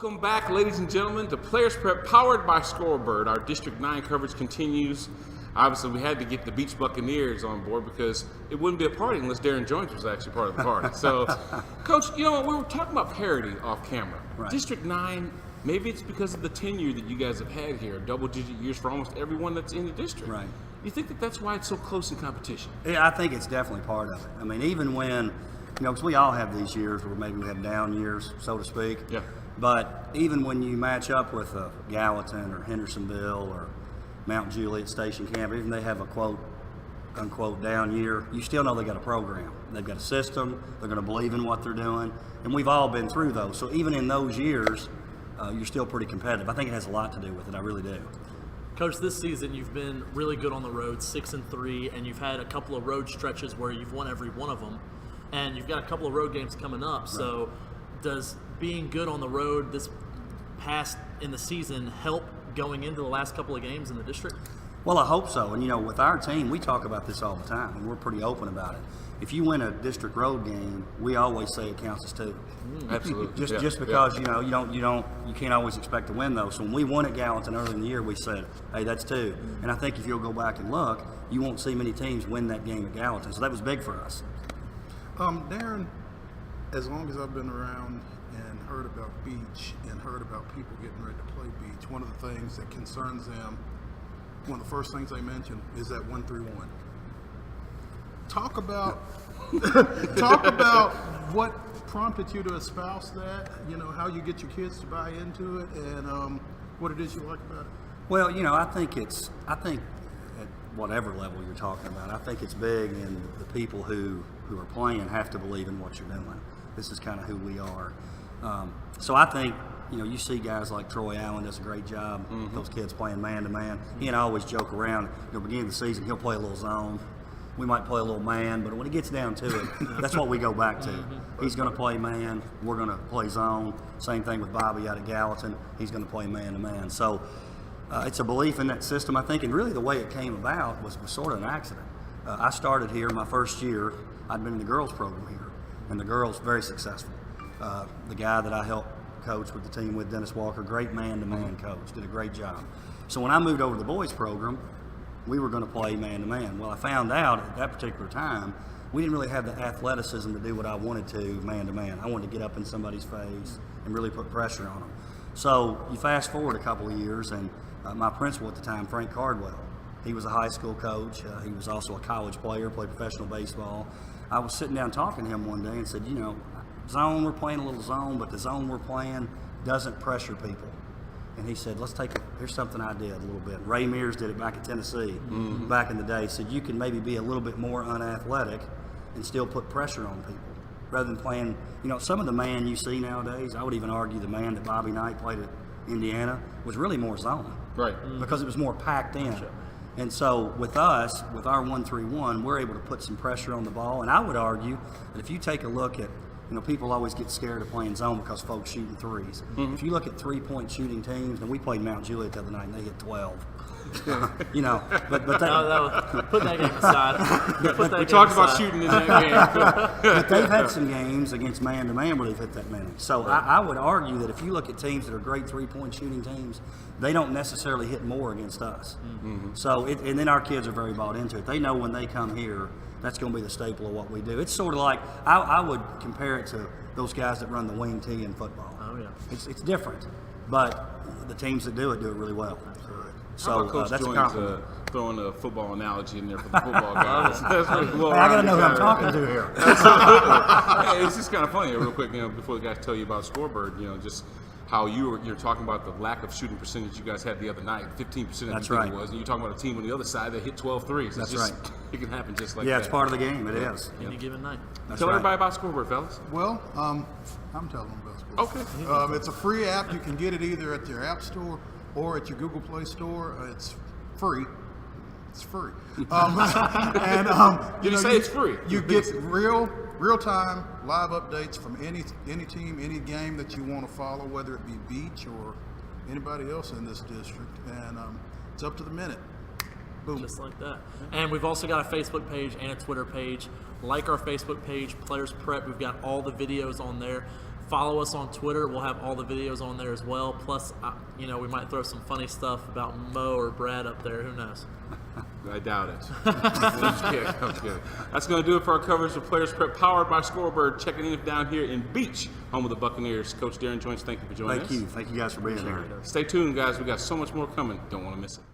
Welcome back, ladies and gentlemen, to Players Prep, powered by Scorebird. Our District 9 coverage continues. Obviously, we had to get the Beech Buccaneers on board because it wouldn't be a party unless Darren Joines was actually part of the party. So, Coach, you know, we were talking about parity off camera. Right. District 9, maybe it's because of the tenure that you guys have had here, double-digit years for almost everyone that's in the district. Right. You think that that's why it's so close in competition? Yeah, I think it's definitely part of it. I mean, even when, you know, because we all have these years where maybe we have down years, so to speak. Yeah. But even when you match up with Gallatin or Hendersonville or Mount Juliet Station Camp, even they have a quote unquote down year, you still know they got a program. They've got a system. They're going to believe in what they're doing, and we've all been through those. So even in those years, you're still pretty competitive. I think it has a lot to do with it. I really do. Coach, this season you've been really good on the road, 6-3, and you've had a couple of road stretches where you've won every one of them, and you've got a couple of road games coming up. Right. So does being good on the road this past in the season help going into the last couple of games in the district? Well, I hope so. And, you know, with our team, we talk about this all the time, and we're pretty open about it. If you win a district road game, we always say it counts as two. Absolutely. Just because you know you can't always expect to win those. So when we won at Gallatin early in the year, we said, hey, that's two. And I think if you'll go back and look, you won't see many teams win that game at Gallatin. So that was big for us. Darren, as long as I've been around and heard about Beech and heard about people getting ready to play Beech, one of the things that concerns them, one of the first things they mention is that 1-3-1. Talk about what prompted you to espouse that, you know, how you get your kids to buy into it, and what it is you like about it. Well, you know, I think at whatever level you're talking about, I think it's big, and the people who are playing have to believe in what you're doing. This is kind of who we are. So I think, you know, you see guys like Troy Allen does a great job. Mm-hmm. Those kids playing man-to-man. He and I always joke around. You know, beginning of the season, he'll play a little zone. We might play a little man, but when it gets down to it, that's what we go back to. He's going to play man. We're going to play zone. Same thing with Bobby out at Gallatin. He's going to play man-to-man. So it's a belief in that system, I think, and really the way it came about was sort of an accident. I started here my first year. I'd been in the girls program here, and the girls very successful. The guy that I helped coach with the team with, Dennis Walker, great man-to-man coach, did a great job. So when I moved over to the boys program, we were going to play man-to-man. Well, I found out at that particular time, we didn't really have the athleticism to do what I wanted to man-to-man. I wanted to get up in somebody's face and really put pressure on them. So you fast forward a couple of years, and my principal at the time, Frank Cardwell, he was a high school coach. He was also a college player, played professional baseball. I was sitting down talking to him one day and said, you know, zone, we're playing a little zone, but the zone we're playing doesn't pressure people. And he said, here's something I did a little bit. Ray Mears did it back in Tennessee back in the day. He said, you can maybe be a little bit more unathletic and still put pressure on people rather than playing, you know, some of the man you see nowadays, I would even argue the man that Bobby Knight played at Indiana was really more zone. Right. Because it was more packed in. Sure. And so with us, with our 1-3-1, we're able to put some pressure on the ball. And I would argue that if you take a look at, you know, people always get scared of playing zone because folks shooting threes. Mm-hmm. If you look at three-point shooting teams, and we played Mount Juliet the other night, and they hit 12. You know, but they, put that game aside. We talked about shooting in that game. But they've had some games against man-to-man where they've hit that many. So I would argue that if you look at teams that are great three-point shooting teams, they don't necessarily hit more against us. Mm-hmm. So, and then our kids are very bought into it. They know when they come here, that's going to be the staple of what we do. It's sort of like, I would compare it to those guys that run the wing tee in football. Oh, yeah. It's different, but the teams that do it really well. So that's a compliment. Throwing a football analogy in there for the football guys. That's really well. I got to know who I'm talking to here. Hey, it's just kind of funny, real quick, you know, before the guys tell you about Scorebird, you know, just how you're talking about the lack of shooting percentage you guys had the other night, 15% That's I right. think it was, and you're talking about a team on the other side that hit 12 threes. That's just, right. It can happen just like that. Yeah, it's part of the game. It is. Any given night. Tell everybody about Scorebird, fellas. Well, I'm telling them about Scorebird. Okay. It's a free app. You can get it either at your App Store or at your Google Play Store. It's free. It's free. Did you say it's free? You get real-time live updates from any team, any game that you want to follow, whether it be Beech or anybody else in this district, and it's up to the minute. Boom. Just like that. And we've also got a Facebook page and a Twitter page. Like our Facebook page, Players Prep. We've got all the videos on there. Follow us on Twitter. We'll have all the videos on there as well. Plus, we might throw some funny stuff about Mo or Brad up there. Who knows? I doubt it. I'm kidding. That's going to do it for our coverage of Players Prep, powered by Scorebird. Checking in down here in Beech, home of the Buccaneers. Coach Darren Joines, thank you for joining us. Thank you. Thank you guys for being here. Stay tuned, guys. We got so much more coming. Don't want to miss it.